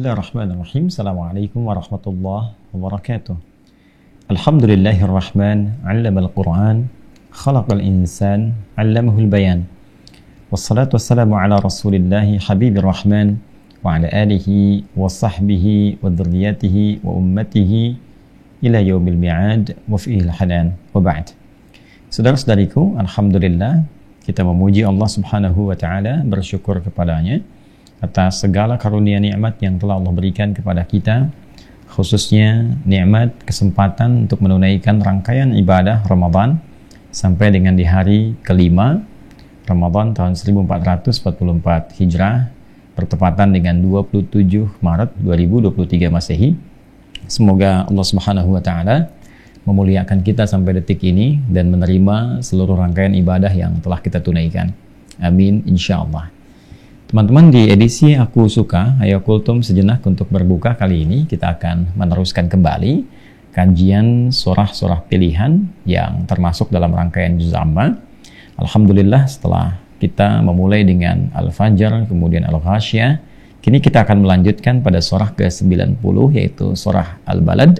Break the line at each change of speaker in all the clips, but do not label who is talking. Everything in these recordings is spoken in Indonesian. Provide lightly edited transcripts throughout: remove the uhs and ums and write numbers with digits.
Bismillahirrahmanirrahim. Assalamualaikum warahmatullahi wabarakatuh. Alhamdulillahirrahman, 'allamal Qur'an, khalaqal insan, 'allamahul bayan. Wassalatu wassalamu ala Rasulillahi habibir rahman wa ala alihi wa sahbihi wa dzurriyyatihi wa ummatihi ila yaumil mi'ad wa fi'il hanan wa ba'd. Saudara-saudariku, alhamdulillah kita memuji Allah Subhanahu wa taala, bersyukur kepadanya atas segala karunia nikmat yang telah Allah berikan kepada kita, khususnya nikmat kesempatan untuk menunaikan rangkaian ibadah Ramadan sampai dengan di hari kelima Ramadan tahun 1444 Hijrah, bertepatan dengan 27 Maret 2023 Masehi. Semoga Allah Subhanahu wa taala memuliakan kita sampai detik ini dan menerima seluruh rangkaian ibadah yang telah kita tunaikan. Amin insyaallah. Teman-teman, di edisi Aku Suka, ayo kultum sejenak untuk berbuka kali ini kita akan meneruskan kembali kajian surah-surah pilihan yang termasuk dalam rangkaian Juz Amma. Alhamdulillah, setelah kita memulai dengan Al-Fajr, kemudian Al-Ghasyiyah, kini kita akan melanjutkan pada surah ke-90 yaitu surah Al-Balad.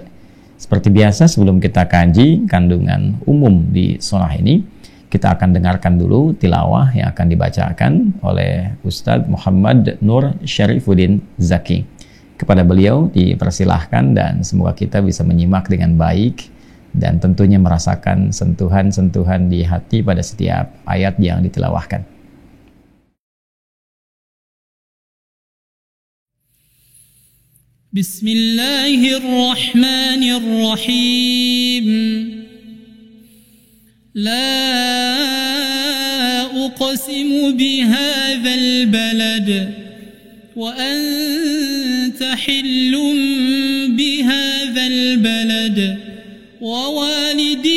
Seperti biasa, sebelum kita kaji kandungan umum di surah ini, kita akan dengarkan dulu tilawah yang akan dibacakan oleh Ustadz Muhammad Nur Syarifuddin Zaki. Kepada beliau dipersilahkan dan semoga kita bisa menyimak dengan baik dan tentunya merasakan sentuhan-sentuhan di hati pada setiap ayat yang ditilawahkan.
Bismillahirrahmanirrahim. لا أقسم بهذا البلد وأنت حل بهذا البلد ووالد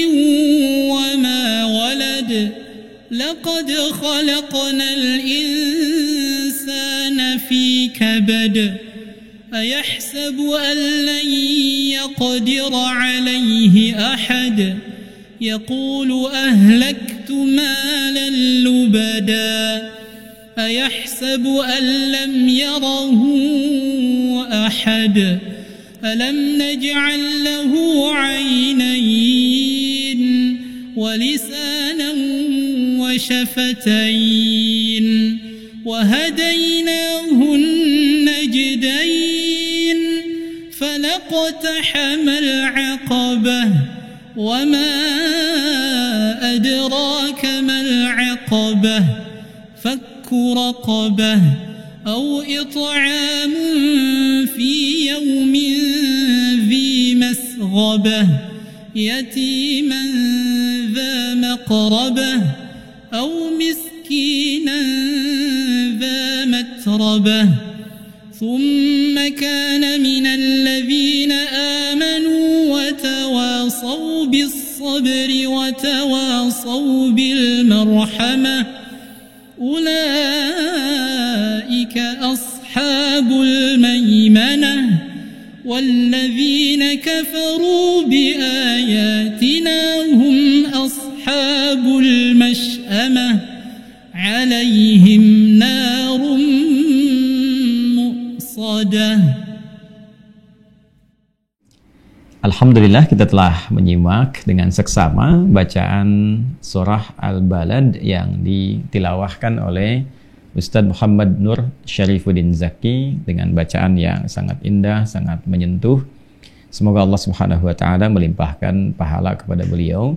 وما ولد لقد خلقنا الإنسان في كبد أيحسب أن لن يقدر عليه أحد يقول أهلكت مالا لبدا أيحسب أن لم يره أحد ألم نجعل له عينين ولسانا وشفتين وهديناه النجدين فلاقتحم العقبة وما أدراك ما العقبة فك رقبة أو إطعام في يوم ذي مسغبة يتيما ذا مقربة أو مسكينا ذا متربة ثم كان من الذين آمنوا وتواصوا بالصبر وتواصوا بالمرحمة أولئك أصحاب الميمنة والذين كفروا بآياتنا هم أصحاب المشأمة عليهم نار مؤصدة.
Alhamdulillah, kita telah menyimak dengan seksama bacaan surah Al-Balad yang ditilawahkan oleh Ustadz Muhammad Nur Syarifuddin Zaki dengan bacaan yang sangat indah, sangat menyentuh. Semoga Allah Subhanahu wa taala melimpahkan pahala kepada beliau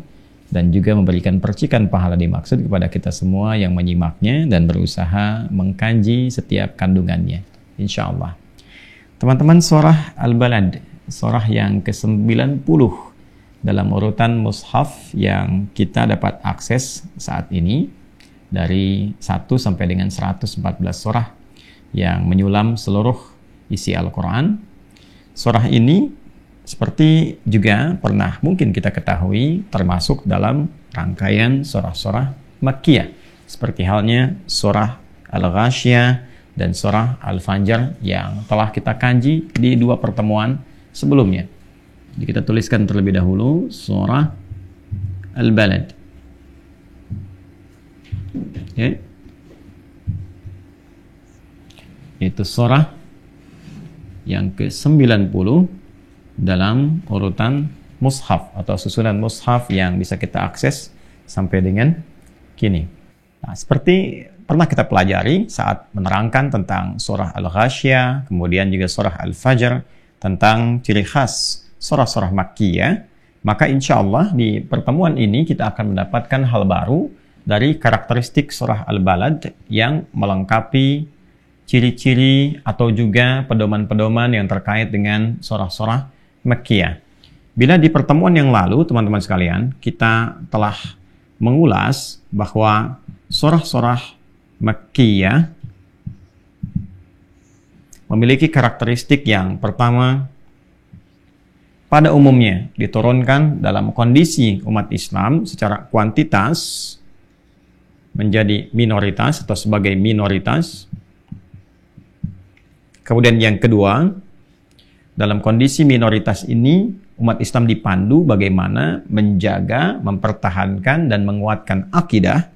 dan juga memberikan percikan pahala dimaksud kepada kita semua yang menyimaknya dan berusaha mengkaji setiap kandungannya, insyaallah. Teman-teman, surah Al-Balad, surah yang ke-90 dalam urutan mushaf yang kita dapat akses saat ini, dari 1 sampai dengan 114 surah yang menyulam seluruh isi Al-Quran. Surah ini seperti juga pernah mungkin kita ketahui termasuk dalam rangkaian surah-surah Makkiyah, seperti halnya surah Al-Ghasyiyah dan surah Al-Fajr yang telah kita kaji di 2 pertemuan sebelumnya. Jadi kita tuliskan terlebih dahulu surah Al-Balad. Okay. Itu surah yang ke-90 dalam urutan mushaf atau susunan mushaf yang bisa kita akses sampai dengan kini. Nah, seperti pernah kita pelajari saat menerangkan tentang surah Al-Ghasyiyah, kemudian juga surah Al-Fajr, tentang ciri khas surah-surah Makkiyah, maka insya Allah di pertemuan ini kita akan mendapatkan hal baru dari karakteristik surah Al-Balad yang melengkapi ciri-ciri atau juga pedoman-pedoman yang terkait dengan surah-surah Makkiyah. Bila di pertemuan yang lalu, teman-teman sekalian, kita telah mengulas bahwa surah-surah Makkiyah memiliki karakteristik yang pertama, pada umumnya diturunkan dalam kondisi umat Islam secara kuantitas menjadi minoritas atau sebagai minoritas. Kemudian yang kedua, dalam kondisi minoritas ini umat Islam dipandu bagaimana menjaga, mempertahankan dan menguatkan akidah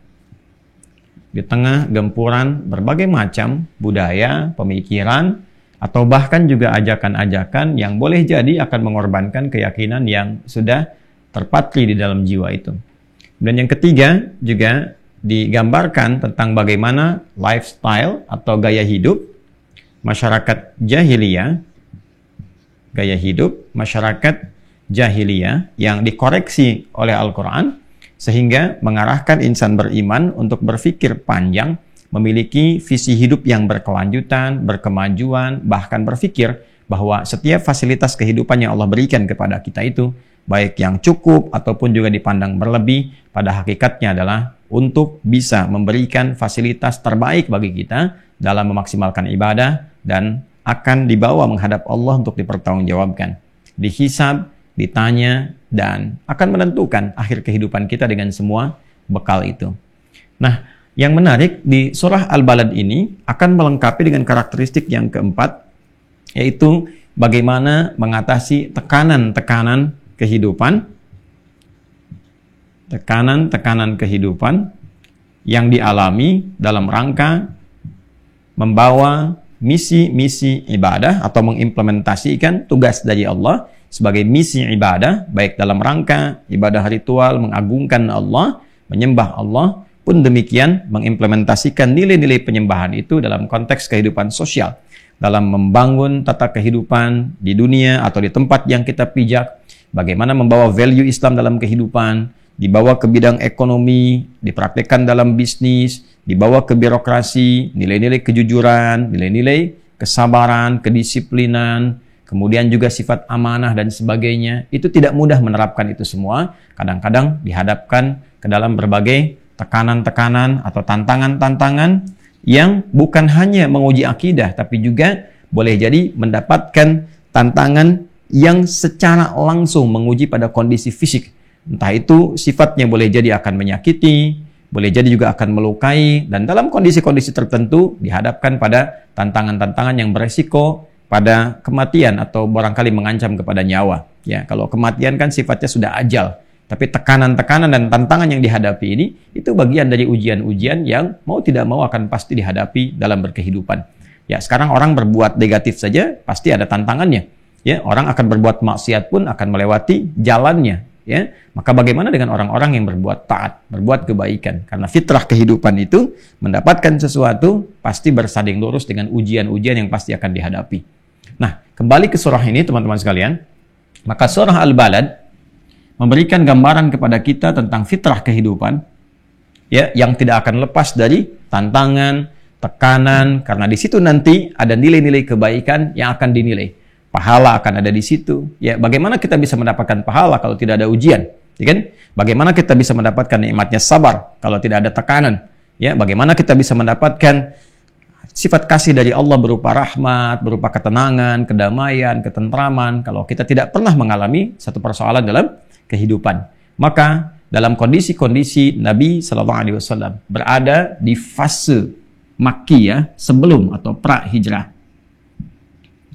di tengah gempuran berbagai macam budaya, pemikiran, atau bahkan juga ajakan-ajakan yang boleh jadi akan mengorbankan keyakinan yang sudah terpatri di dalam jiwa itu. Dan yang ketiga juga digambarkan tentang bagaimana lifestyle atau gaya hidup masyarakat jahiliyah, yang dikoreksi oleh Al-Quran sehingga mengarahkan insan beriman untuk berpikir panjang, memiliki visi hidup yang berkelanjutan, berkemajuan, bahkan berpikir bahwa setiap fasilitas kehidupan yang Allah berikan kepada kita itu, baik yang cukup ataupun juga dipandang berlebih, pada hakikatnya adalah untuk bisa memberikan fasilitas terbaik bagi kita dalam memaksimalkan ibadah dan akan dibawa menghadap Allah untuk dipertanggungjawabkan, dihisab, ditanya, dan akan menentukan akhir kehidupan kita dengan semua bekal itu. Nah, yang menarik di surah Al-Balad ini akan melengkapi dengan karakteristik yang keempat, yaitu bagaimana mengatasi tekanan-tekanan kehidupan, yang dialami dalam rangka membawa misi-misi ibadah atau mengimplementasikan tugas dari Allah sebagai misi ibadah, baik dalam rangka ibadah ritual mengagungkan Allah, menyembah Allah, pun demikian mengimplementasikan nilai-nilai penyembahan itu dalam konteks kehidupan sosial, dalam membangun tata kehidupan di dunia atau di tempat yang kita pijak, bagaimana membawa value Islam dalam kehidupan, dibawa ke bidang ekonomi, dipraktekkan dalam bisnis, dibawa ke birokrasi, nilai-nilai kejujuran, nilai-nilai kesabaran, kedisiplinan, kemudian juga sifat amanah dan sebagainya. Itu tidak mudah menerapkan itu semua. Kadang-kadang dihadapkan ke dalam berbagai tekanan-tekanan atau tantangan-tantangan yang bukan hanya menguji akidah, tapi juga boleh jadi mendapatkan tantangan yang secara langsung menguji pada kondisi fisik. Entah itu sifatnya boleh jadi akan menyakiti, boleh jadi juga akan melukai, dan dalam kondisi-kondisi tertentu dihadapkan pada tantangan-tantangan yang beresiko pada kematian atau barangkali mengancam kepada nyawa. Ya, kalau kematian kan sifatnya sudah ajal, tapi tekanan-tekanan dan tantangan yang dihadapi ini itu bagian dari ujian-ujian yang mau tidak mau akan pasti dihadapi dalam berkehidupan. Ya, sekarang orang berbuat negatif saja pasti ada tantangannya. Ya, orang akan berbuat maksiat pun akan melewati jalannya. Ya, maka bagaimana dengan orang-orang yang berbuat taat, berbuat kebaikan? Karena fitrah kehidupan itu mendapatkan sesuatu pasti bersanding lurus dengan ujian-ujian yang pasti akan dihadapi. Nah, kembali ke surah ini teman-teman sekalian, maka surah Al-Balad memberikan gambaran kepada kita tentang fitrah kehidupan, ya, yang tidak akan lepas dari tantangan, tekanan, karena di situ nanti ada nilai-nilai kebaikan yang akan dinilai. Pahala akan ada di situ. Ya, bagaimana kita bisa mendapatkan pahala kalau tidak ada ujian? Ya kan? Bagaimana kita bisa mendapatkan nikmatnya sabar kalau tidak ada tekanan? Ya, bagaimana kita bisa mendapatkan sifat kasih dari Allah berupa rahmat, berupa ketenangan, kedamaian, ketentraman kalau kita tidak pernah mengalami satu persoalan dalam kehidupan? Maka dalam kondisi-kondisi Nabi Shallallahu Alaihi Wasallam berada di fase Makkiyah sebelum atau pra-hijrah.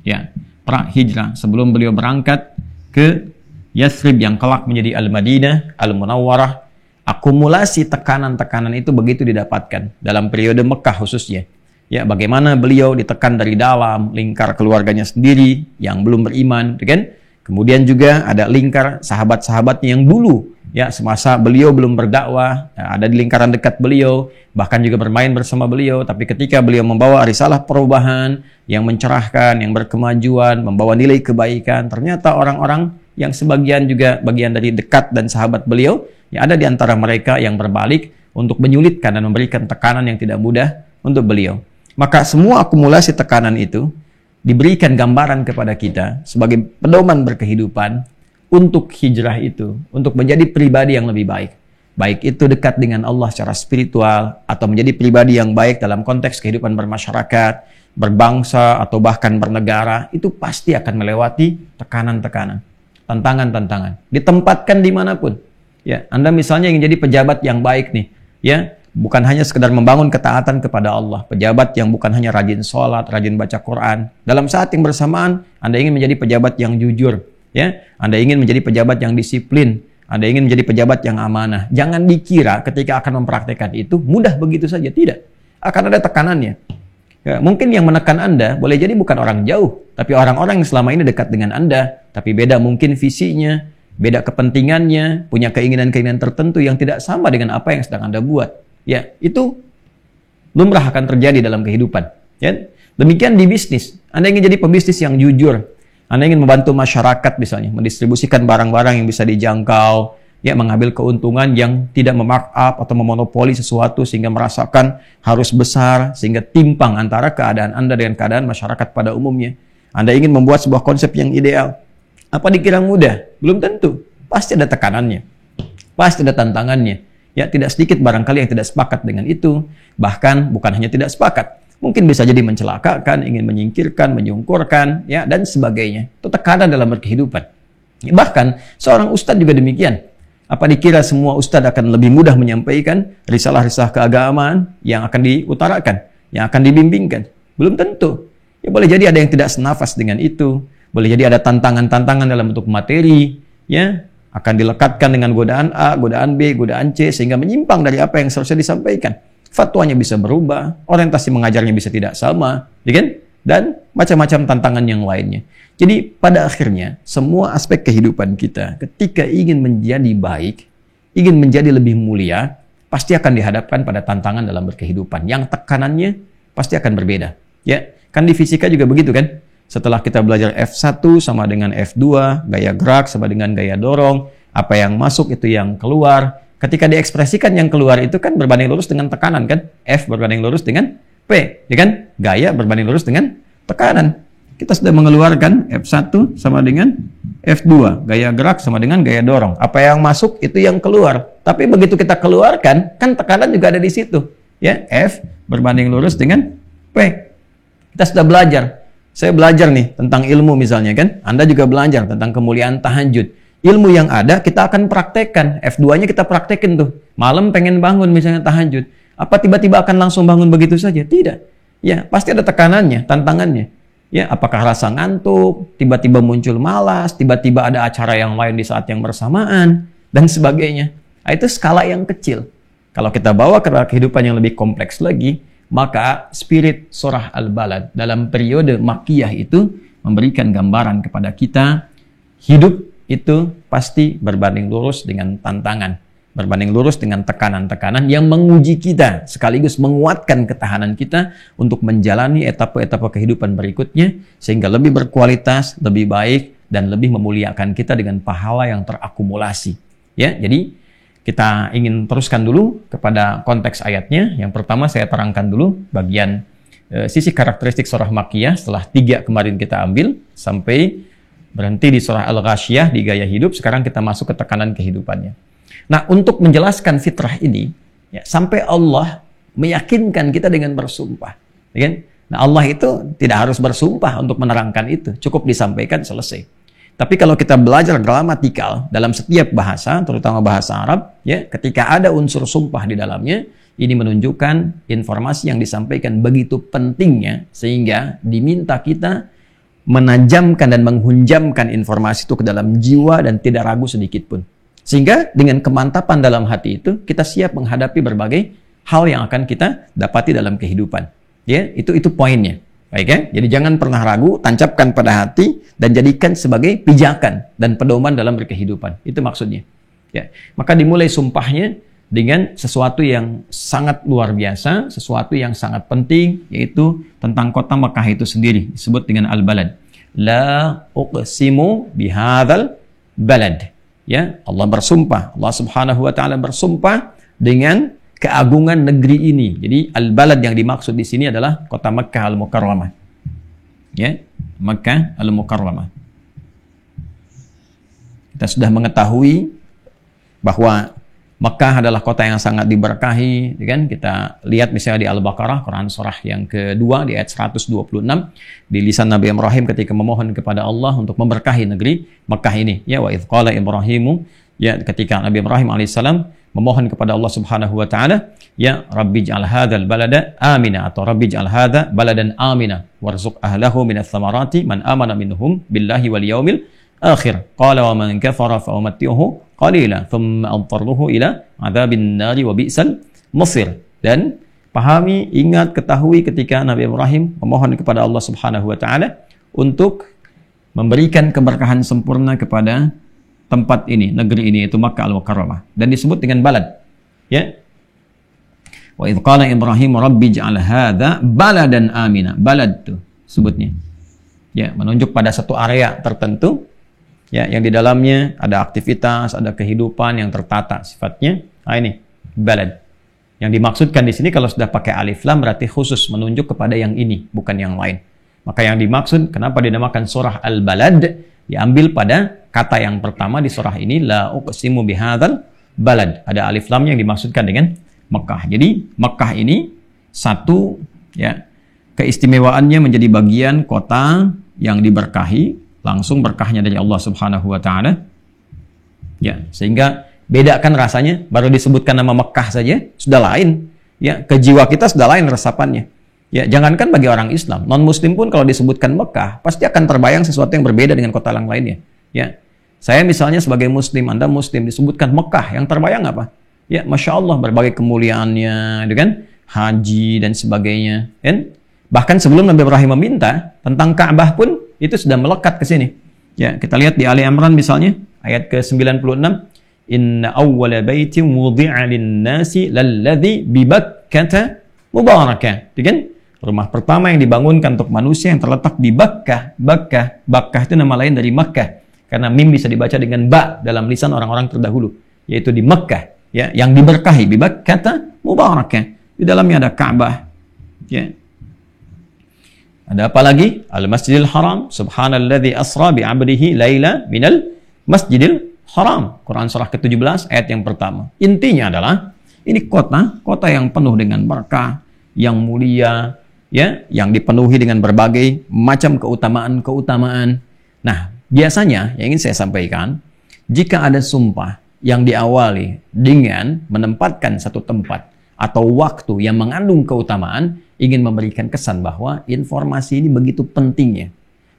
Ya, pra-hijrah, sebelum beliau berangkat ke Yathrib yang kelak menjadi Al-Madinah, Al-Munawwarah, akumulasi tekanan-tekanan itu begitu didapatkan dalam periode Mekah khususnya. Ya, bagaimana beliau ditekan dari dalam lingkar keluarganya sendiri yang belum beriman, kan? Kemudian juga ada lingkar sahabat-sahabatnya yang dulu, ya, semasa beliau belum berdakwah, ya, ada di lingkaran dekat beliau, bahkan juga bermain bersama beliau. Tapi ketika beliau membawa risalah perubahan yang mencerahkan, yang berkemajuan, membawa nilai kebaikan, ternyata orang-orang yang sebagian juga bagian dari dekat dan sahabat beliau, ya, ada di antara mereka yang berbalik untuk menyulitkan dan memberikan tekanan yang tidak mudah untuk beliau. Maka semua akumulasi tekanan itu diberikan gambaran kepada kita sebagai pedoman berkehidupan untuk hijrah itu, untuk menjadi pribadi yang lebih baik. Baik itu dekat dengan Allah secara spiritual, atau menjadi pribadi yang baik dalam konteks kehidupan bermasyarakat, berbangsa, atau bahkan bernegara, itu pasti akan melewati tekanan-tekanan, tantangan-tantangan. Ditempatkan dimanapun. Ya, Anda misalnya ingin jadi pejabat yang baik nih, ya, bukan hanya sekedar membangun ketaatan kepada Allah, pejabat yang bukan hanya rajin sholat, rajin baca Quran. Dalam saat yang bersamaan, Anda ingin menjadi pejabat yang jujur, ya, Anda ingin menjadi pejabat yang disiplin, Anda ingin menjadi pejabat yang amanah. Jangan dikira ketika akan mempraktekkan itu mudah begitu saja, tidak. Akan ada tekanannya. Ya, mungkin yang menekan Anda boleh jadi bukan orang jauh, tapi orang-orang yang selama ini dekat dengan Anda, tapi beda mungkin visinya, beda kepentingannya, punya keinginan-keinginan tertentu yang tidak sama dengan apa yang sedang Anda buat. Ya, itu lumrah akan terjadi dalam kehidupan. Ya, demikian di bisnis. Anda ingin jadi pebisnis yang jujur. Anda ingin membantu masyarakat misalnya, mendistribusikan barang-barang yang bisa dijangkau, ya, mengambil keuntungan yang tidak memarkup atau memonopoli sesuatu sehingga merasakan harus besar, sehingga timpang antara keadaan Anda dengan keadaan masyarakat pada umumnya. Anda ingin membuat sebuah konsep yang ideal. Apa dikira mudah? Belum tentu. Pasti ada tekanannya. Pasti ada tantangannya. Ya, tidak sedikit barangkali yang tidak sepakat dengan itu. Bahkan bukan hanya tidak sepakat, mungkin bisa jadi mencelakakan, ingin menyingkirkan, menyungkurkan, ya, dan sebagainya. Itu tekanan dalam berkehidupan. Ya, bahkan seorang ustadz juga demikian. Apa dikira semua ustadz akan lebih mudah menyampaikan risalah-risalah keagamaan yang akan diutarakan, yang akan dibimbingkan? Belum tentu. Ya, boleh jadi ada yang tidak senafas dengan itu. Boleh jadi ada tantangan-tantangan dalam bentuk materi, ya, akan dilekatkan dengan godaan A, godaan B, godaan C, sehingga menyimpang dari apa yang seharusnya disampaikan. Fatwanya bisa berubah, orientasi mengajarnya bisa tidak sama, ya kan? Dan macam-macam tantangan yang lainnya. Jadi pada akhirnya, semua aspek kehidupan kita, ketika ingin menjadi baik, ingin menjadi lebih mulia, pasti akan dihadapkan pada tantangan dalam berkehidupan, yang tekanannya pasti akan berbeda. Ya, kan di fisika juga begitu kan? Setelah kita belajar F1 sama dengan F2, gaya gerak sama dengan gaya dorong, apa yang masuk itu yang keluar. Ketika diekspresikan yang keluar itu kan berbanding lurus dengan tekanan kan? F berbanding lurus dengan P, ya kan? Gaya berbanding lurus dengan tekanan. Kita sudah mengeluarkan F1 sama dengan F2, gaya gerak sama dengan gaya dorong. Apa yang masuk itu yang keluar. Tapi begitu kita keluarkan, kan tekanan juga ada di situ. Ya, F berbanding lurus dengan P. Kita sudah belajar. Saya belajar nih tentang ilmu misalnya kan. Anda juga belajar tentang kemuliaan tahajud. Ilmu yang ada kita akan praktekkan. F2-nya kita praktekin tuh. Malam pengen bangun misalnya tahajud. Apa tiba-tiba akan langsung bangun begitu saja? Tidak. Ya, pasti ada tekanannya, tantangannya. Ya, apakah rasa ngantuk, tiba-tiba muncul malas, tiba-tiba ada acara yang lain di saat yang bersamaan, dan sebagainya. Nah, itu skala yang kecil. Kalau kita bawa ke kehidupan yang lebih kompleks lagi, maka spirit surah Al-Balad dalam periode Makkiyah itu memberikan gambaran kepada kita, hidup itu pasti berbanding lurus dengan tantangan, berbanding lurus dengan tekanan-tekanan yang menguji kita, sekaligus menguatkan ketahanan kita untuk menjalani etapa-etapa kehidupan berikutnya, sehingga lebih berkualitas, lebih baik, dan lebih memuliakan kita dengan pahala yang terakumulasi. Ya, jadi kita ingin teruskan dulu kepada konteks ayatnya. Yang pertama saya terangkan dulu bagian sisi karakteristik surah Makkiyah setelah 3 kemarin kita ambil sampai berhenti di surah Al-Ghasyiyah di gaya hidup. Sekarang kita masuk ke tekanan kehidupannya. Nah, untuk menjelaskan fitrah ini, ya, sampai Allah meyakinkan kita dengan bersumpah. Ya kan? Nah, Allah itu tidak harus bersumpah untuk menerangkan itu. Cukup disampaikan, selesai. Tapi kalau kita belajar gramatikal dalam setiap bahasa, terutama bahasa Arab, ya, ketika ada unsur sumpah di dalamnya, ini menunjukkan informasi yang disampaikan begitu pentingnya, sehingga diminta kita menajamkan dan menghunjamkan informasi itu ke dalam jiwa dan tidak ragu sedikit pun. Sehingga dengan kemantapan dalam hati itu, kita siap menghadapi berbagai hal yang akan kita dapati dalam kehidupan. Ya, itu poinnya. Baik ya. Jadi jangan pernah ragu, tancapkan pada hati dan jadikan sebagai pijakan dan pedoman dalam berkehidupan. Itu maksudnya. Ya. Maka dimulai sumpahnya dengan sesuatu yang sangat luar biasa, sesuatu yang sangat penting, yaitu tentang kota Mekah itu sendiri, disebut dengan al-balad. La uqsimu bihadzal balad. Ya, Allah bersumpah, Allah Subhanahu wa taala bersumpah dengan keagungan negeri ini. Jadi al-balad yang dimaksud di sini adalah kota Makkah al-Mukarramah. Ya, Makkah al-Mukarramah. Kita sudah mengetahui bahwa Makkah adalah kota yang sangat diberkahi, kan? Kita lihat misalnya di Al-Baqarah, Quran surah yang kedua di ayat 126, di lisan Nabi Ibrahim ketika memohon kepada Allah untuk memberkahi negeri Makkah ini. Ya, wa idz qala Ibrahimu, ya ketika Nabi Ibrahim alaihissalam memohon kepada Allah Subhanahu wa taala, ya Rabbi ij'al hadzal balada amina, atau Rabbi ij'al hadza baladan amina warzuq ahlahu minats tsamarati man amana minhum billahi wal yaumil akhir. Qala wa man kafara fa umatti'uhu qalila thumma adtarruhu ila adzabin nari wa bi'sal masir. Dan pahami, ingat, ketahui ketika Nabi Ibrahim memohon kepada Allah Subhanahu wa taala untuk memberikan keberkahan sempurna kepada tempat ini, negeri ini, yaitu Makkah al-Mukarramah, dan disebut dengan balad. Ya. Wa idz qala Ibrahim rabbi ij'al hadza baladan amina. Balad itu sebutnya. Ya, menunjuk pada satu area tertentu, ya, yang di dalamnya ada aktivitas, ada kehidupan yang tertata sifatnya. Nah, ini balad. Yang dimaksudkan di sini kalau sudah pakai alif lam berarti khusus menunjuk kepada yang ini, bukan yang lain. Maka yang dimaksud kenapa dinamakan surah Al-Balad diambil pada kata yang pertama di surah ini, la uqsimu bihadzal balad. Ada alif lam yang dimaksudkan dengan Mekah. Jadi Mekah ini satu, ya, keistimewaannya menjadi bagian kota yang diberkahi, langsung berkahnya dari Allah Subhanahu wa taala. Ya, sehingga bedakan rasanya, baru disebutkan nama Mekah saja sudah lain. Ya, ke jiwa kita sudah lain resapannya. Ya, jangankan bagi orang Islam, non-muslim pun kalau disebutkan Mekah pasti akan terbayang sesuatu yang berbeda dengan kota yang lainnya. Ya, saya misalnya sebagai muslim, Anda muslim, disebutkan Mekah, yang terbayang apa? Ya, Masya Allah, berbagai kemuliaannya, kan? Haji dan sebagainya. Kan? Bahkan sebelum Nabi Ibrahim meminta tentang Ka'bah pun itu sudah melekat ke sini. Ya, kita lihat di Ali Imran misalnya, ayat ke-96, Inna awwala baitin wudi'a lin-nasi lalladzi bi Bakkah mubarakah. Kan? Rumah pertama yang dibangunkan untuk manusia yang terletak di Bakkah. Bakkah itu nama lain dari Makkah. Karena mim bisa dibaca dengan ba dalam lisan orang-orang terdahulu, yaitu di Makkah, ya, yang diberkahi, bi Bakkah mubarakah. Di dalamnya ada Ka'bah. Ya. Ada apa lagi? Al-Masjidil Haram, subhanalladzi asra bi 'abdihi laila minal Masjidil Haram. Quran surah ke-17 ayat yang pertama. Intinya adalah ini kota yang penuh dengan berkah, yang mulia, ya, yang dipenuhi dengan berbagai macam keutamaan-keutamaan. Nah, biasanya yang ingin saya sampaikan, jika ada sumpah yang diawali dengan menempatkan satu tempat atau waktu yang mengandung keutamaan, ingin memberikan kesan bahwa informasi ini begitu pentingnya,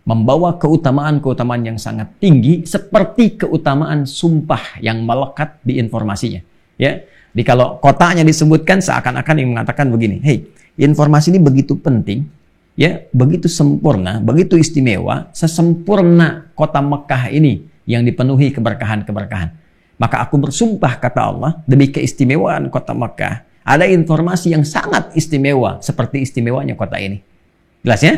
membawa keutamaan-keutamaan yang sangat tinggi seperti keutamaan sumpah yang melekat di informasinya. Ya, jadi kalau kotanya disebutkan seakan-akan yang mengatakan begini, hey, informasi ini begitu penting, ya, begitu sempurna, begitu istimewa, sesempurna kota Mekah ini yang dipenuhi keberkahan-keberkahan. Maka aku bersumpah, kata Allah, demi keistimewaan kota Mekah, ada informasi yang sangat istimewa seperti istimewanya kota ini. Jelas ya?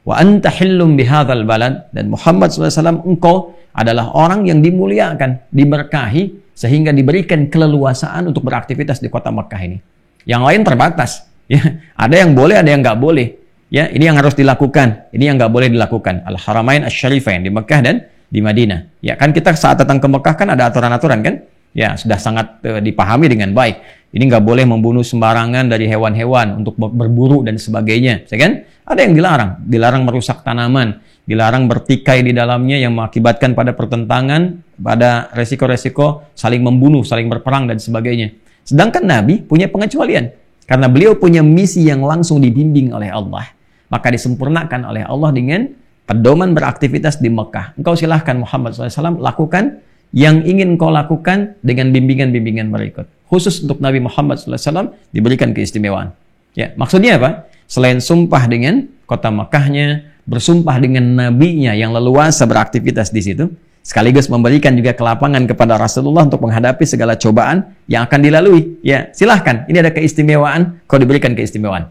Wa anta hillum bihadzal balad, dan Muhammad SAW, engkau adalah orang yang dimuliakan, diberkahi, sehingga diberikan keleluasaan untuk beraktivitas di kota Mekah ini. Yang lain terbatas. Ya, ada yang boleh, ada yang nggak boleh. Ya, ini yang harus dilakukan, ini yang nggak boleh dilakukan. Al-Haramain Asy-Syarifain di Mekah dan di Madinah. Ya kan, kita saat datang ke Mekah kan ada aturan-aturan kan? Ya, sudah sangat dipahami dengan baik. Ini nggak boleh membunuh sembarangan dari hewan-hewan untuk berburu dan sebagainya. Ya kan? Ada yang dilarang merusak tanaman, dilarang bertikai di dalamnya yang mengakibatkan pada pertentangan, pada resiko-resiko saling membunuh, saling berperang dan sebagainya. Sedangkan Nabi punya pengecualian. Karena beliau punya misi yang langsung dibimbing oleh Allah. Maka disempurnakan oleh Allah dengan pedoman beraktivitas di Mekah. Engkau silahkan Muhammad SAW lakukan yang ingin kau lakukan dengan bimbingan-bimbingan berikut. Khusus untuk Nabi Muhammad SAW diberikan keistimewaan. Ya, maksudnya apa? Selain sumpah dengan kota Mekahnya, bersumpah dengan nabinya yang leluasa beraktivitas di situ, sekaligus memberikan juga kelapangan kepada Rasulullah untuk menghadapi segala cobaan yang akan dilalui. Ya, silahkan. Ini ada keistimewaan, kau diberikan keistimewaan.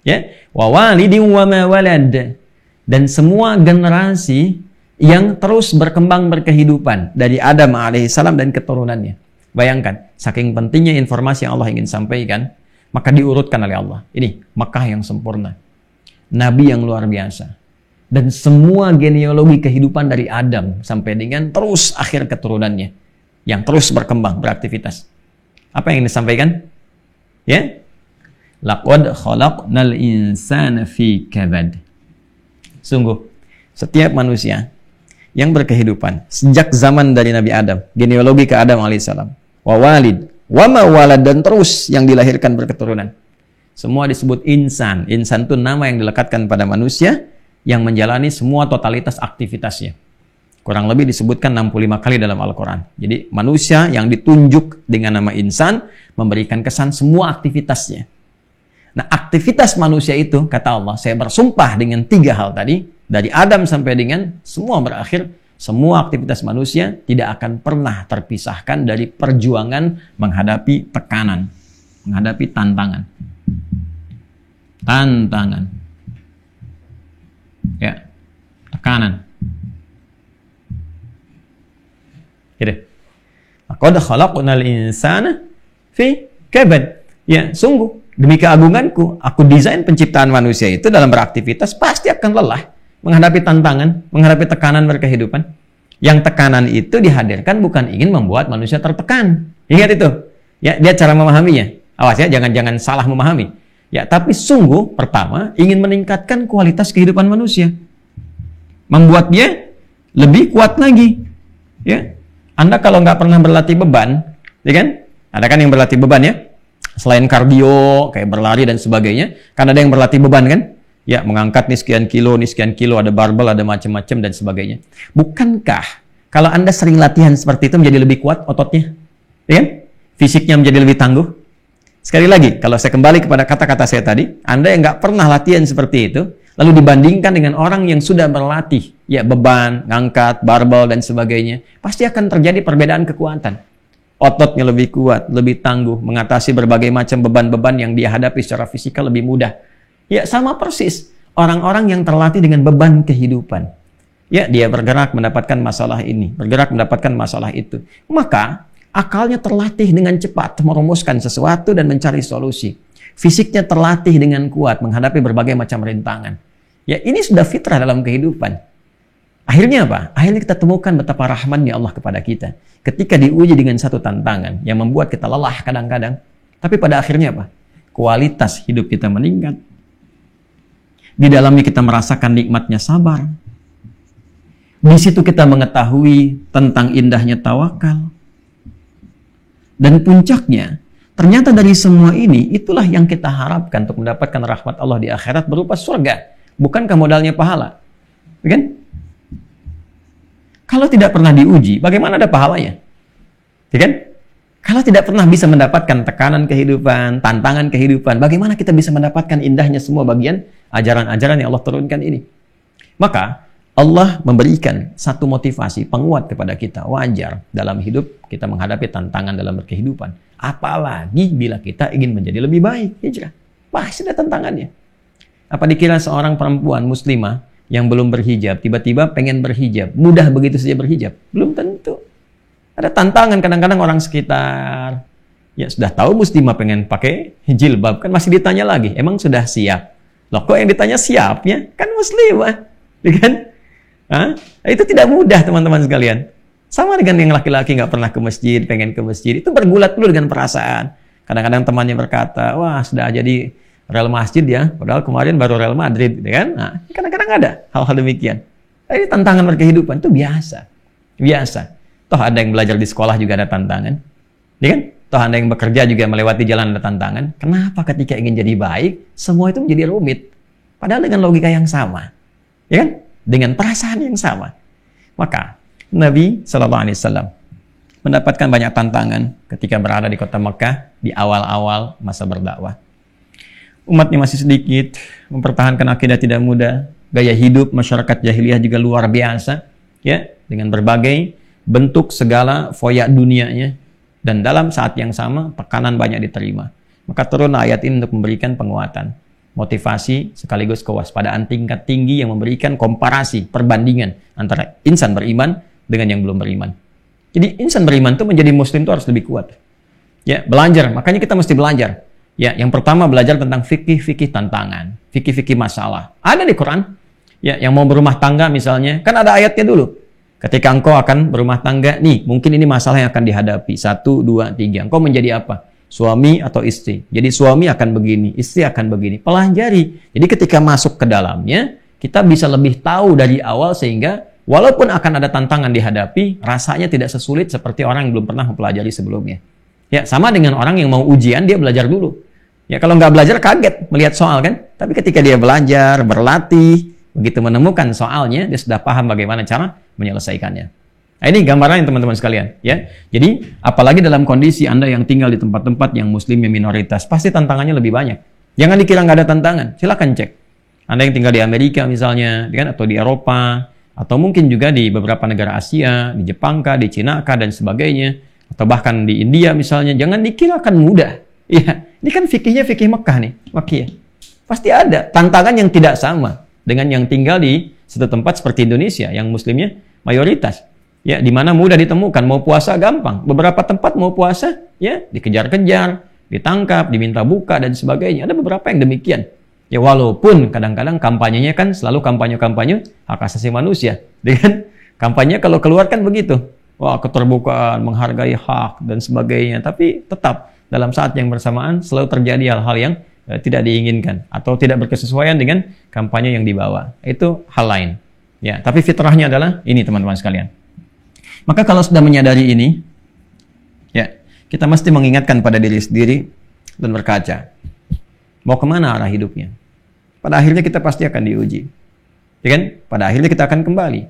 Ya, wa walidin wa ma walad. Dan semua generasi yang terus berkembang berkehidupan dari Adam alaihissalam dan keturunannya. Bayangkan, saking pentingnya informasi yang Allah ingin sampaikan, maka diurutkan oleh Allah. Ini Makkah yang sempurna, Nabi yang luar biasa, dan semua genealogi kehidupan dari Adam sampai dengan terus akhir keturunannya yang terus berkembang beraktivitas. Apa yang disampaikan? Ya, laqad khalaqnal insana fi kabad. Sungguh setiap manusia yang berkehidupan sejak zaman dari Nabi Adam, genealogi ke Adam alaihissalam, wa walid wa ma walad, dan terus yang dilahirkan berketurunan, semua disebut insan. Insan itu nama yang dilekatkan pada manusia yang menjalani semua totalitas aktivitasnya. Kurang lebih disebutkan 65 kali dalam Al-Quran. Jadi manusia yang ditunjuk dengan nama insan memberikan kesan semua aktivitasnya. Nah, aktivitas manusia itu, kata Allah, saya bersumpah dengan 3 hal tadi, dari Adam sampai dengan semua berakhir, semua aktivitas manusia tidak akan pernah terpisahkan dari perjuangan menghadapi tekanan, menghadapi tantangan. Tantangan. Ya, tekanan. Gitu. Laqad khalaqnal insana fi kabad. Ya, sungguh demi keagunganku, aku desain penciptaan manusia itu dalam beraktivitas pasti akan lelah menghadapi tantangan, menghadapi tekanan berkehidupan. Yang tekanan itu dihadirkan bukan ingin membuat manusia tertekan. Ingat itu. Ya, dia cara memahaminya. Awas ya, jangan salah memahami. Ya, tapi sungguh pertama ingin meningkatkan kualitas kehidupan manusia. Membuat dia lebih kuat lagi. Ya. Anda kalau nggak pernah berlatih beban, ya kan? Ada kan yang berlatih beban ya? Selain kardio, kayak berlari dan sebagainya, kan ada yang berlatih beban kan? Ya, mengangkat nih sekian kilo, ada barbel, ada macam-macam dan sebagainya. Bukankah kalau Anda sering latihan seperti itu menjadi lebih kuat ototnya? Ya kan? Fisiknya menjadi lebih tangguh? Sekali lagi, kalau saya kembali kepada kata-kata saya tadi, Anda yang nggak pernah latihan seperti itu, lalu dibandingkan dengan orang yang sudah berlatih, ya beban, ngangkat, barbel dan sebagainya, pasti akan terjadi perbedaan kekuatan. Ototnya lebih kuat, lebih tangguh, mengatasi berbagai macam beban-beban yang dia hadapi secara fisikal lebih mudah. Ya, sama persis orang-orang yang terlatih dengan beban kehidupan. Ya, dia bergerak mendapatkan masalah ini, bergerak mendapatkan masalah itu. Maka, akalnya terlatih dengan cepat merumuskan sesuatu dan mencari solusi. Fisiknya terlatih dengan kuat menghadapi berbagai macam rintangan. Ya, ini sudah fitrah dalam kehidupan. Akhirnya apa? Akhirnya kita temukan betapa rahmannya Allah kepada kita. Ketika diuji dengan satu tantangan yang membuat kita lelah kadang-kadang. Tapi pada akhirnya apa? Kualitas hidup kita meningkat. Di dalamnya kita merasakan nikmatnya sabar. Di situ kita mengetahui tentang indahnya tawakal. Dan puncaknya, ternyata dari semua ini, itulah yang kita harapkan untuk mendapatkan rahmat Allah di akhirat berupa surga. Bukankah modalnya pahala? Kan? Kalau tidak pernah diuji, bagaimana ada pahalanya? Kan? Kalau tidak pernah bisa mendapatkan tekanan kehidupan, tantangan kehidupan, bagaimana kita bisa mendapatkan indahnya semua bagian ajaran-ajaran yang Allah turunkan ini? Maka Allah memberikan satu motivasi, penguat kepada kita. Wajar dalam hidup kita menghadapi tantangan dalam berkehidupan. Apalagi bila kita ingin menjadi lebih baik. Hijrah. Pasti ada tantangannya. Apa dikira seorang perempuan muslimah yang belum berhijab, tiba-tiba pengen berhijab, mudah begitu saja berhijab? Belum tentu. Ada tantangan kadang-kadang orang sekitar. Ya sudah tahu muslimah pengen pakai jilbab, kan masih ditanya lagi, emang sudah siap? Loh kok yang ditanya siapnya? Kan muslimah. Kan? Itu tidak mudah teman-teman sekalian. Sama dengan yang laki-laki nggak pernah ke masjid, pengen ke masjid, itu bergulat dulu dengan perasaan. Kadang-kadang temannya berkata, wah sudah jadi rel masjid ya, padahal kemarin baru Real Madrid, gitu kan? Nah, kadang-kadang ada hal-hal demikian. Ini tantangan berkehidupan itu biasa, biasa. Toh ada yang belajar di sekolah juga ada tantangan, ya kan? Toh ada yang bekerja juga melewati jalan ada tantangan. Kenapa ketika ingin jadi baik, semua itu menjadi rumit? Padahal dengan logika yang sama, ya kan? Dengan perasaan yang sama. Maka Nabi SAW mendapatkan banyak tantangan ketika berada di kota Mekah di awal-awal masa berdakwah. umatnya masih sedikit, mempertahankan akidah tidak mudah, gaya hidup masyarakat jahiliyah juga luar biasa, ya, dengan berbagai bentuk segala foya dunianya, dan dalam saat yang sama tekanan banyak diterima. Maka turun ayat ini untuk memberikan penguatan, motivasi sekaligus kewaspadaan tingkat tinggi yang memberikan komparasi, perbandingan antara insan beriman dengan yang belum beriman. Jadi insan beriman itu menjadi muslim itu harus lebih kuat. Ya, belajar, makanya kita mesti belajar. Ya, yang pertama belajar tentang fikih-fikih tantangan, fikih-fikih masalah. Ada di Quran. Ya, yang mau berumah tangga misalnya, kan ada ayatnya dulu. Ketika engkau akan berumah tangga, nih, mungkin ini masalah yang akan dihadapi. 1, 2, 3. Engkau menjadi apa? Suami atau istri. Jadi suami akan begini, istri akan begini. Pelajari. Jadi ketika masuk ke dalamnya, kita bisa lebih tahu dari awal sehingga walaupun akan ada tantangan dihadapi, rasanya tidak sesulit seperti orang yang belum pernah mempelajari sebelumnya. Ya, sama dengan orang yang mau ujian, dia belajar dulu. Ya, kalau nggak belajar kaget melihat soal kan. Tapi ketika dia belajar, berlatih, begitu menemukan soalnya, dia sudah paham bagaimana cara menyelesaikannya. Nah, ini gambarannya teman-teman sekalian. Ya, jadi apalagi dalam kondisi Anda yang tinggal di tempat-tempat yang muslimnya minoritas, pasti tantangannya lebih banyak. Jangan dikira nggak ada tantangan. Silakan cek. Anda yang tinggal di Amerika misalnya, kan, atau di Eropa, atau mungkin juga di beberapa negara Asia, di Jepang kah, di Cina kah, dan sebagainya. Atau bahkan di India misalnya, jangan dikira akan mudah. Ya, ini kan fikihnya fikih Mekah nih, Makkiyah. Pasti ada tantangan yang tidak sama dengan yang tinggal di satu tempat seperti Indonesia, yang muslimnya mayoritas. Ya, di mana mudah ditemukan, mau puasa gampang. Beberapa tempat mau puasa, ya, dikejar-kejar, ditangkap, diminta buka, dan sebagainya. Ada beberapa yang demikian. Ya, walaupun kadang-kadang kampanyenya kan selalu kampanye-kampanye hak asasi manusia. Dengan kampanye kalau keluar kan begitu. Wah, keterbukaan, menghargai hak, dan sebagainya. Tapi tetap, dalam saat yang bersamaan, selalu terjadi hal-hal yang tidak diinginkan. Atau tidak berkesesuaian dengan kampanye yang dibawa. Itu hal lain. Ya, tapi fitrahnya adalah ini, teman-teman sekalian. Maka kalau sudah menyadari ini, ya, kita mesti mengingatkan pada diri sendiri dan berkaca. Mau kemana arah hidupnya? Pada akhirnya kita pasti akan diuji. Ya kan? Pada akhirnya kita akan kembali.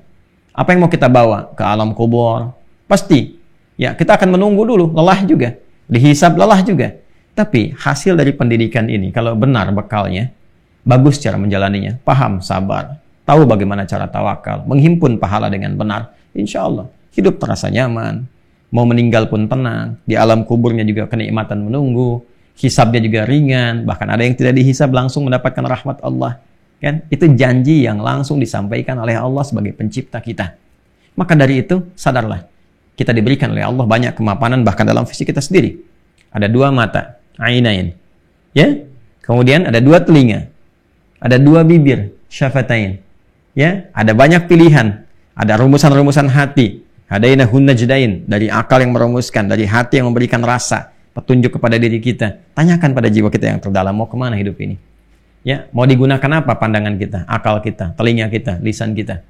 Apa yang mau kita bawa ke alam kubur? Pasti, ya, kita akan menunggu dulu, lelah juga, dihisab lelah juga. Tapi hasil dari pendidikan ini, kalau benar bekalnya, bagus cara menjalaninya, paham, sabar, tahu bagaimana cara tawakal, menghimpun pahala dengan benar, insya Allah hidup terasa nyaman, mau meninggal pun tenang, di alam kuburnya juga kenikmatan menunggu, hisabnya juga ringan, bahkan ada yang tidak dihisab langsung mendapatkan rahmat Allah. Kan? Itu janji yang langsung disampaikan oleh Allah sebagai pencipta kita. Maka dari itu, sadarlah. Kita diberikan oleh Allah banyak kemapanan bahkan dalam fisik kita sendiri. Ada 2 mata, ainain. Ya? Kemudian ada 2 telinga. Ada 2 bibir, syafatain. Ya? Ada banyak pilihan. Ada rumusan-rumusan hati. Hadainahun najdain, dari akal yang merumuskan, dari hati yang memberikan rasa, petunjuk kepada diri kita. Tanyakan pada jiwa kita yang terdalam, mau kemana hidup ini? Ya, mau digunakan apa pandangan kita, akal kita, telinga kita, lisan kita.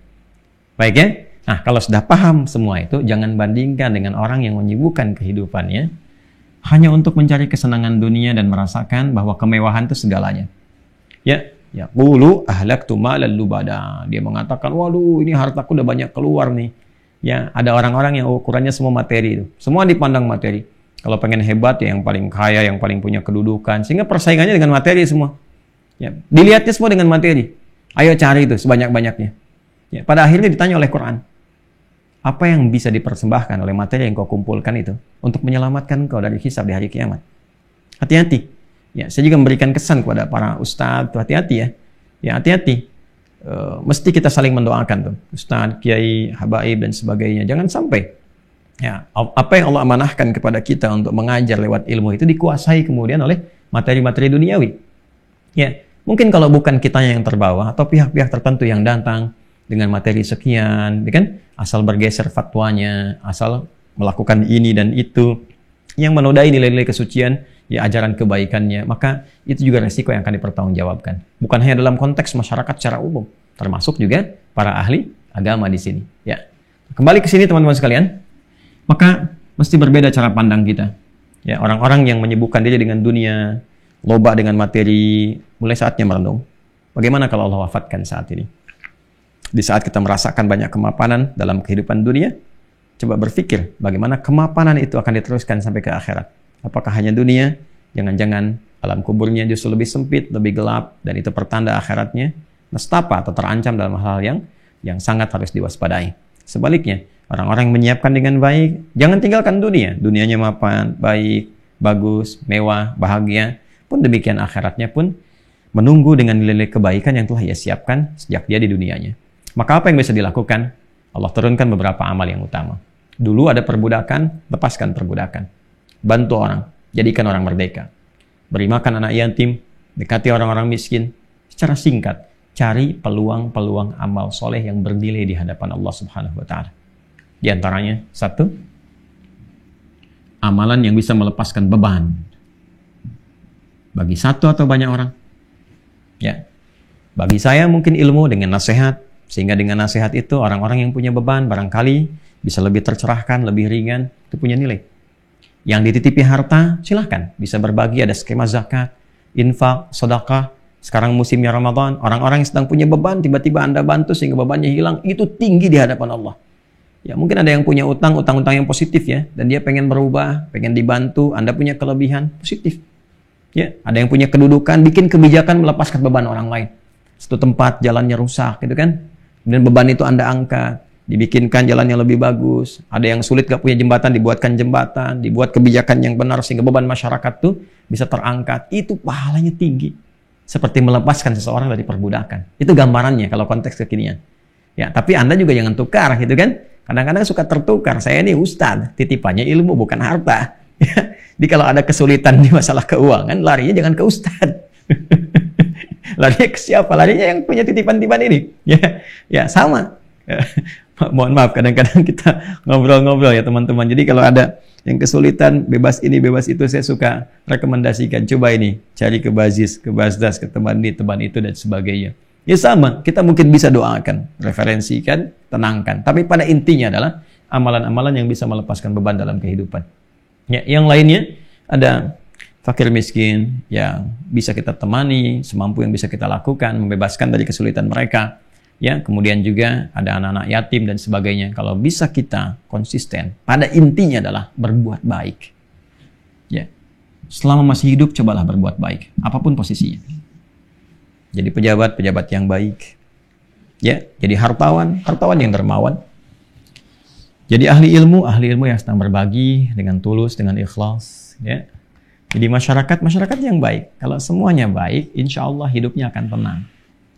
Baik ya? Nah, kalau sudah paham semua itu, jangan bandingkan dengan orang yang menyibukkan kehidupannya hanya untuk mencari kesenangan dunia dan merasakan bahwa kemewahan itu segalanya. Ya, qulu ahlaktu malan lubada. Dia mengatakan, waduh, ini hartaku udah banyak keluar nih. Ya, ada orang-orang yang ukurannya semua materi itu. Semua dipandang materi. Kalau pengen hebat ya yang paling kaya, yang paling punya kedudukan, sehingga persaingannya dengan materi semua. Ya, dilihatnya semua dengan materi. Ayo cari itu sebanyak-banyaknya. Ya, pada akhirnya ditanya oleh Quran, apa yang bisa dipersembahkan oleh materi yang kau kumpulkan itu untuk menyelamatkan kau dari hisab di hari kiamat? Hati-hati. Ya, saya juga memberikan kesan kepada para ustadz, hati-hati ya. Ya, hati-hati. Mesti kita saling mendoakan tuh, ustadz, kiai, habaib dan sebagainya. Jangan sampai ya apa yang Allah amanahkan kepada kita untuk mengajar lewat ilmu itu dikuasai kemudian oleh materi-materi duniawi. Ya, mungkin kalau bukan kitanya yang terbawa atau pihak-pihak tertentu yang datang dengan materi sekian, kan? Asal bergeser fatwanya, asal melakukan ini dan itu yang menodai nilai-nilai kesucian, ya ajaran kebaikannya, maka itu juga resiko yang akan dipertanggungjawabkan. Bukan hanya dalam konteks masyarakat secara umum, termasuk juga para ahli agama di sini. Ya, kembali ke sini teman-teman sekalian, maka mesti berbeda cara pandang kita. Ya, orang-orang yang menyibukkan diri dengan dunia, loba dengan materi, mulai saatnya merenung. Bagaimana kalau Allah wafatkan saat ini? Di saat kita merasakan banyak kemapanan dalam kehidupan dunia, coba berpikir bagaimana kemapanan itu akan diteruskan sampai ke akhirat. Apakah hanya dunia? Jangan-jangan alam kuburnya justru lebih sempit, lebih gelap, dan itu pertanda akhiratnya nestapa atau terancam dalam hal yang sangat harus diwaspadai. Sebaliknya, orang-orang yang menyiapkan dengan baik, jangan tinggalkan dunia. Dunianya mapan, baik, bagus, mewah, bahagia. Pun demikian akhiratnya pun menunggu dengan nilai kebaikan yang telah ia siapkan sejak dia di dunianya. Maka apa yang bisa dilakukan? Allah turunkan beberapa amal yang utama. Dulu ada perbudakan, lepaskan perbudakan. Bantu orang, jadikan orang merdeka. Beri makan anak yatim, dekati orang-orang miskin. Secara singkat, cari peluang-peluang amal soleh yang bernilai di hadapan Allah Subhanahu wa Ta'ala. Di antaranya, satu, amalan yang bisa melepaskan beban bagi satu atau banyak orang. Ya, bagi saya mungkin ilmu dengan nasihat, sehingga dengan nasihat itu orang-orang yang punya beban barangkali bisa lebih tercerahkan, lebih ringan, itu punya nilai. Yang dititipi harta, silahkan bisa berbagi, ada skema zakat, infak, sedekah. Sekarang musimnya Ramadan, orang-orang yang sedang punya beban, tiba-tiba Anda bantu sehingga bebannya hilang, itu tinggi di hadapan Allah. Ya, mungkin ada yang punya utang-utang yang positif ya, dan dia pengen berubah, pengen dibantu, Anda punya kelebihan, positif. Ya, ada yang punya kedudukan, bikin kebijakan melepaskan beban orang lain. Satu tempat jalannya rusak, gitu kan? Dan beban itu Anda angkat, dibikinkan jalan yang lebih bagus. Ada yang sulit gak punya jembatan, dibuatkan jembatan, dibuat kebijakan yang benar sehingga beban masyarakat tuh bisa terangkat. Itu pahalanya tinggi. Seperti melepaskan seseorang dari perbudakan. Itu gambarannya kalau konteks kekinian. Ya, tapi Anda juga jangan tukar, gitu kan? Kadang-kadang suka tertukar. Saya ini ustadz, titipannya ilmu bukan harta. Ya. Jadi kalau ada kesulitan di masalah keuangan, larinya jangan ke ustadz. Larinya ke siapa? Larinya yang punya titipan-titipan ini. Ya, sama. Mohon maaf, kadang-kadang kita ngobrol-ngobrol ya teman-teman. Jadi kalau ada yang kesulitan, bebas ini, bebas itu, saya suka rekomendasikan. Coba ini, cari ke Bazis, ke Bazdas, ke teman ini, teman itu, dan sebagainya. Ya sama, kita mungkin bisa doakan, referensikan, tenangkan. Tapi pada intinya adalah amalan-amalan yang bisa melepaskan beban dalam kehidupan. Ya, yang lainnya ada fakir miskin yang bisa kita temani, semampu yang bisa kita lakukan, membebaskan dari kesulitan mereka. Ya, kemudian juga ada anak-anak yatim dan sebagainya. Kalau bisa kita konsisten, pada intinya adalah berbuat baik. Ya, selama masih hidup cobalah berbuat baik, apapun posisinya. Jadi pejabat yang baik. Ya, jadi hartawan yang dermawan. Jadi ahli ilmu yang sedang berbagi dengan tulus, dengan ikhlas. Ya. Jadi masyarakat yang baik. Kalau semuanya baik, insya Allah hidupnya akan tenang.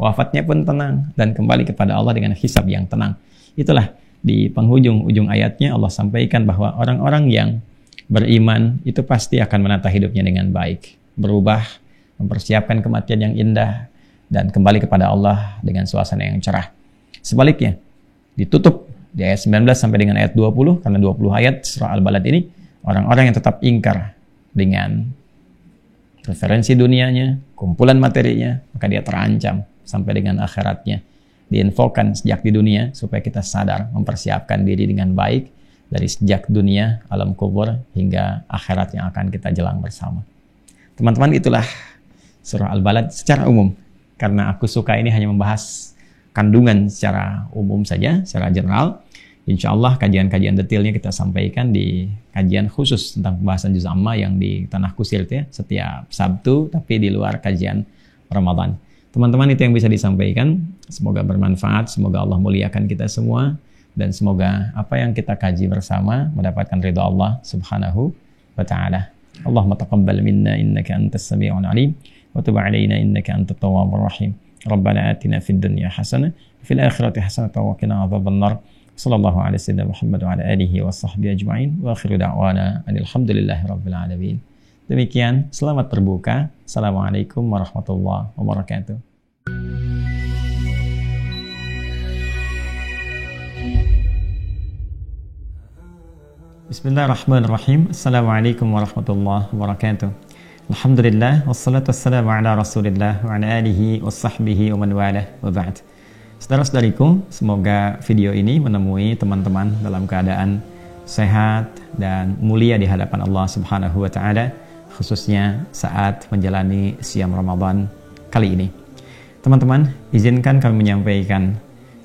Wafatnya pun tenang dan kembali kepada Allah dengan hisab yang tenang. Itulah di penghujung ayatnya Allah sampaikan bahwa orang-orang yang beriman itu pasti akan menata hidupnya dengan baik, berubah, mempersiapkan kematian yang indah dan kembali kepada Allah dengan suasana yang cerah. Sebaliknya, ditutup di ayat 19 sampai dengan ayat 20, karena 20 ayat surah Al-Balad ini orang-orang yang tetap ingkar dengan referensi dunianya, kumpulan materinya, maka dia terancam sampai dengan akhiratnya. Diinfokan sejak di dunia supaya kita sadar mempersiapkan diri dengan baik dari sejak dunia, alam kubur hingga akhirat yang akan kita jelang bersama. Teman-teman, itulah surah Al-Balad secara umum. Karena aku suka ini hanya membahas kandungan secara umum saja, secara general. Insya Allah kajian-kajian detailnya kita sampaikan di kajian khusus tentang pembahasan juz amma yang di Tanah Kusir ya, setiap Sabtu, tapi di luar kajian Ramadan. Teman-teman, itu yang bisa disampaikan. Semoga bermanfaat, semoga Allah muliakan kita semua, dan semoga apa yang kita kaji bersama mendapatkan ridha Allah Subhanahu wa Ta'ala. Allahumma taqabbal minna innaka antas sami'ul alim wa tub 'alaina innaka antat tawwabur rahim. Rabbana atina fid dunya hasanah wa fil akhirati hasanah wa qina adzaban nar. Sallallahu alaihi wasallam Muhammad wa ala alihi wa sahbihi ajma'in wa akhiru da'wana alhamdulillahi rabbil alamin. Demikian, selamat berbuka. Assalamualaikum warahmatullahi wabarakatuh. Bismillahirrahmanirrahim. Assalamualaikum warahmatullahi wabarakatuh. Alhamdulillah, wassalatu wassalamu ala rasulillah wa ala alihi wa sahbihi wa man walah wa ba'd. Saudara-saudariku, semoga video ini menemui teman-teman dalam keadaan sehat dan mulia di hadapan Allah Subhanahu wa Ta'ala, khususnya saat menjalani siam Ramadan kali ini. Teman-teman, izinkan kami menyampaikan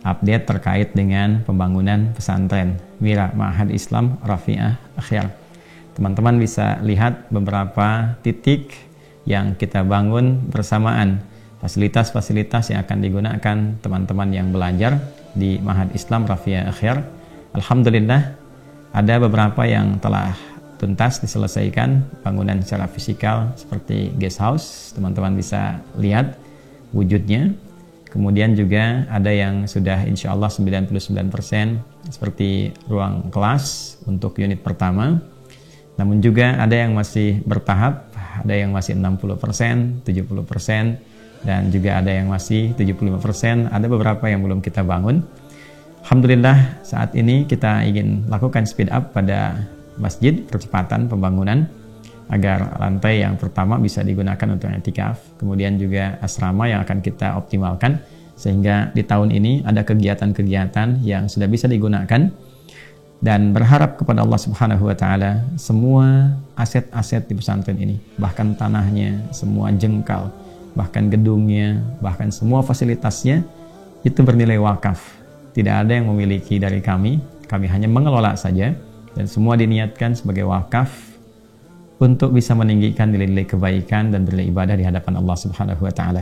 update terkait dengan pembangunan pesantren Mira Ma'had Islam Rafi'ah Akhyar. Teman-teman bisa lihat beberapa titik yang kita bangun bersamaan, fasilitas-fasilitas yang akan digunakan teman-teman yang belajar di Ma'had Islam Rafia Akhyar. Alhamdulillah ada beberapa yang telah tuntas diselesaikan bangunan secara fisikal seperti guest house, teman-teman bisa lihat wujudnya. Kemudian juga ada yang sudah insya Allah 99% seperti ruang kelas untuk unit pertama. Namun juga ada yang masih bertahap, ada yang masih 60%, 70%, dan juga ada yang masih 75%, ada beberapa yang belum kita bangun. Alhamdulillah saat ini kita ingin lakukan speed up pada masjid, percepatan pembangunan agar lantai yang pertama bisa digunakan untuk i'tikaf, kemudian juga asrama yang akan kita optimalkan sehingga di tahun ini ada kegiatan-kegiatan yang sudah bisa digunakan, dan berharap kepada Allah Subhanahu wa taala semua aset-aset di pesantren ini, bahkan tanahnya, semua jengkal, bahkan gedungnya, bahkan semua fasilitasnya itu bernilai wakaf. Tidak ada yang memiliki dari kami hanya mengelola saja, dan semua diniatkan sebagai wakaf untuk bisa meninggikan nilai-nilai kebaikan dan nilai ibadah di hadapan Allah Subhanahu wa taala.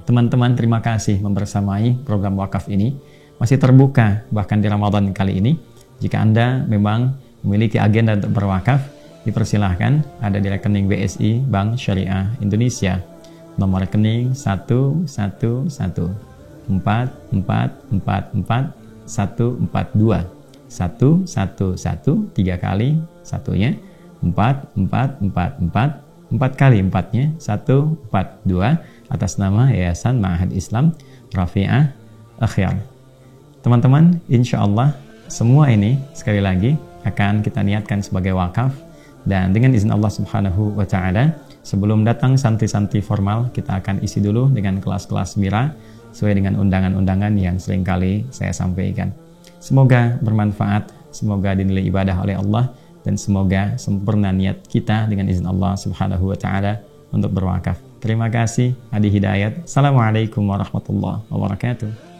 Teman-teman, terima kasih membersamai program wakaf ini. Masih terbuka bahkan di Ramadan kali ini. Jika Anda memang memiliki agenda untuk berwakaf, dipersilahkan ada di rekening BSI Bank Syariah Indonesia. Nomor rekening 11144444142. 111 3 kali satunya, 4444 4 kali 4-nya 142, atas nama Yayasan Ma'had Islam Rafi'ah Akhyar. Teman-teman, insya Allah semua ini sekali lagi akan kita niatkan sebagai wakaf, dan dengan izin Allah Subhanahu wa taala sebelum datang santri-santri formal kita akan isi dulu dengan kelas-kelas mira sesuai dengan undangan-undangan yang seringkali saya sampaikan. Semoga bermanfaat, semoga dinilai ibadah oleh Allah, dan semoga sempurna niat kita dengan izin Allah Subhanahu wa taala untuk berwakaf. Terima kasih. Adi Hidayat. Assalamualaikum warahmatullahi wabarakatuh.